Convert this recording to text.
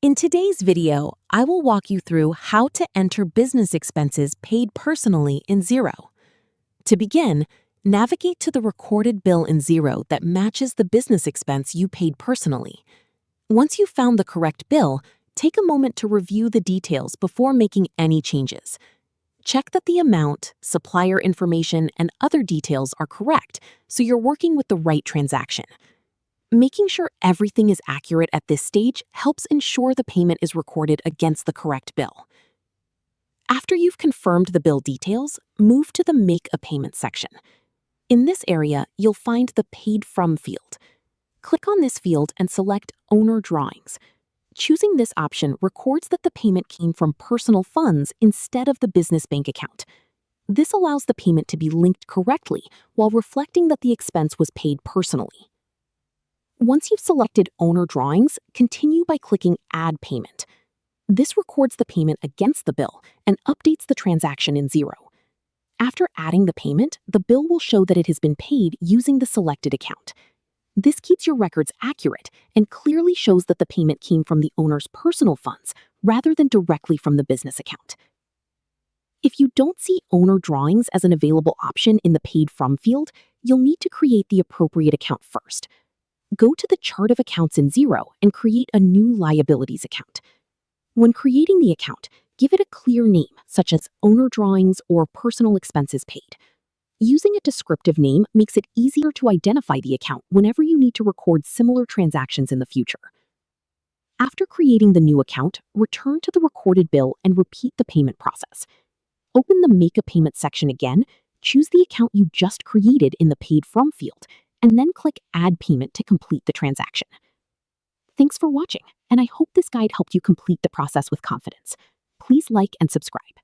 In today's video, I will walk you through how to enter business expenses paid personally in Xero. To begin, navigate to the recorded bill in Xero that matches the business expense you paid personally. Once you've found the correct bill, take a moment to review the details before making any changes. Check that the amount, supplier information, and other details are correct so you're working with the right transaction. Making sure everything is accurate at this stage helps ensure the payment is recorded against the correct bill. After you've confirmed the bill details, move to the Make a Payment section. In this area, you'll find the Paid From field. Click on this field and select Owner Drawings. Choosing this option records that the payment came from personal funds instead of the business bank account. This allows the payment to be linked correctly while reflecting that the expense was paid personally. Once you've selected Owner Drawings, continue by clicking Add Payment. This records the payment against the bill and updates the transaction in Xero. After adding the payment, the bill will show that it has been paid using the selected account. This keeps your records accurate and clearly shows that the payment came from the owner's personal funds rather than directly from the business account. If you don't see Owner Drawings as an available option in the Paid From field, you'll need to create the appropriate account first. Go to the Chart of Accounts in Xero and create a new liabilities account. When creating the account, give it a clear name, such as Owner Drawings or Personal Expenses Paid. Using a descriptive name makes it easier to identify the account whenever you need to record similar transactions in the future. After creating the new account, return to the recorded bill and repeat the payment process. Open the Make a Payment section again, choose the account you just created in the Paid From field, and then click Add Payment to complete the transaction. Thanks for watching, and I hope this guide helped you complete the process with confidence. Please like and subscribe.